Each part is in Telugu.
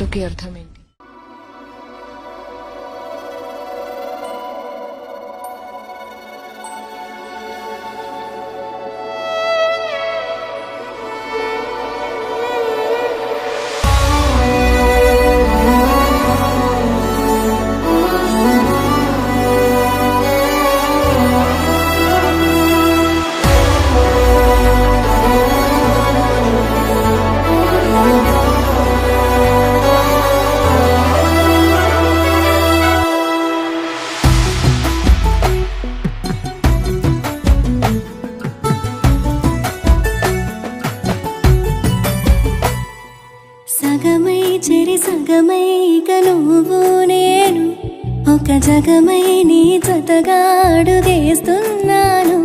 మాటకి అర్థం ఏంటి? సగమై చెరి సగమై ఇక నువ్వు నేను ఒక జగమై నీ జతగా అడుగేస్తున్నాను.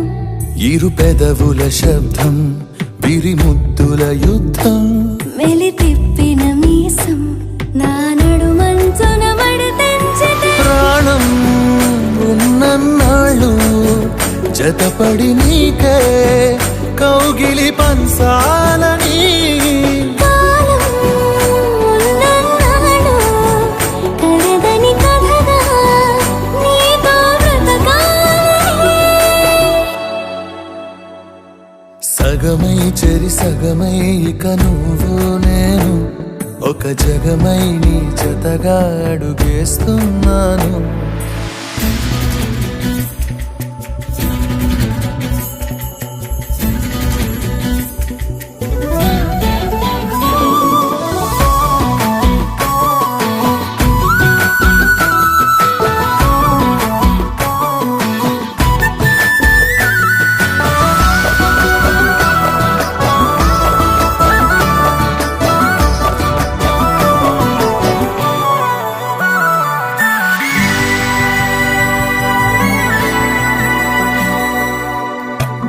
ఇరు పెదవుల శబ్దం పిరిముద్దుల యుద్ధం మెలి తిప్పిన మీసం నా నడుమంచున మడతెంచితే ప్రాణం ఉన్నన్నాళ్ళు జతపడి నీకే కౌగిలి పంచాలని సగమై చెరి సగమై ఇక నువ్వు నేను ఒక జగమై నీ జతగా అడుగేస్తున్నాను.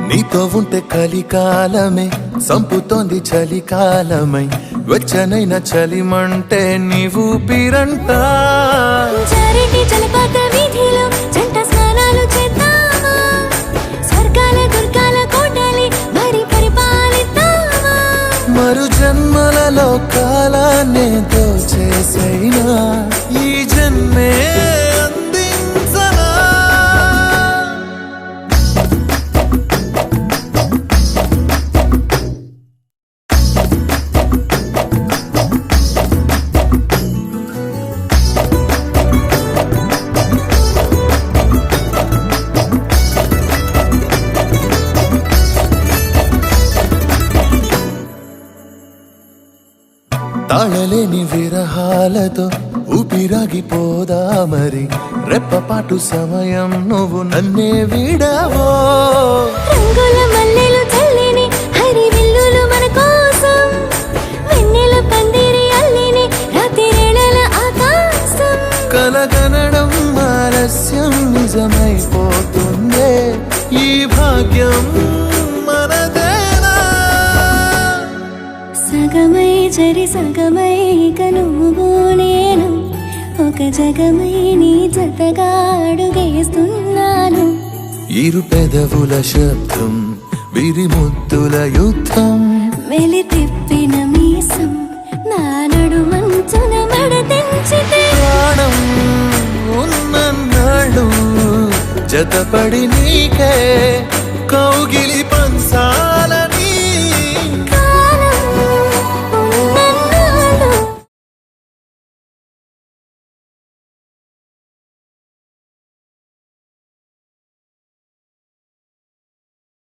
నీతో ఉంటే కలికాలమే సంపుతోంది చలికాలమై వెచ్చనైన చలిమంటే నీవు పిరంట చారిటి జలపాత వీధిలో జంట స్నానాలు చేద్దామా, స్వర్గాల దుర్గాల కోటలి మరి పరిపాలిద్దామా, మరు జన్మలలో కాలాన్నే దోచేసైనా ఈ జన్మే అందించనా. తాళలేని విరహాలతో ఊపిరాగిపోదా మరి రెప్పపాటు సమయం నువ్వు నన్నే విడవో. రంగుల మల్లెలు చల్లిని హరి విల్లులు మన కోసం, వెన్నెల పందిరి అల్లిని రాత్రిరేళల ఆకాశం, కలగనడం ఆలస్యం నిజమైపోతుందే ఈ భాగ్యం మనదేనా. సగమై చెరి సగమై ఇక నువ్వు నేను ఒక జగమై నీ జతగా అడుగేస్తున్నాను. ఇరు పెదవుల శబ్దం విరిముద్దుల యుద్ధం మెలి తిప్పిన మీసం నా నడుమంచున మడతెంచితే ప్రాణం ఉన్నన్నాళ్ళు జతపడి నీకే కౌగిలి